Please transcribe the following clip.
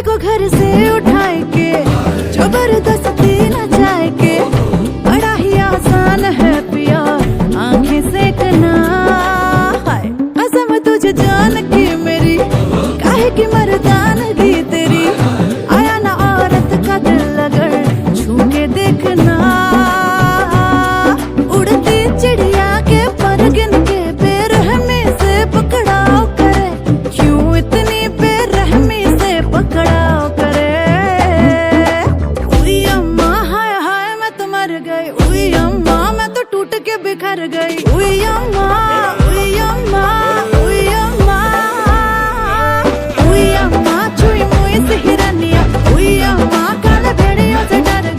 को घर से उठाए के जबरदस्ती नचाए के, बड़ा ही आसान है पिया आंखें सेकना। हाय कसम तुझे जान की मेरी, काहे की मर्दानगी तेरी, आया ना औरत का दिल अगर छू के देखना। उड़ती चिड़िया के पर गिन के बेरहमी से पकड़ाओ करे, क्यों इतनी बेरहमी से पकड़ाओ करे। उई अम्मा हाय हाय मैं तो मर गई, उई अम्मा मैं तो टूट के बिखर गई। उई अम्मा उई अम्मा उई अम्मा, उई अम्मा छुई मुई से हिरनिया, उई अम्मा काले भेड़ियों से डर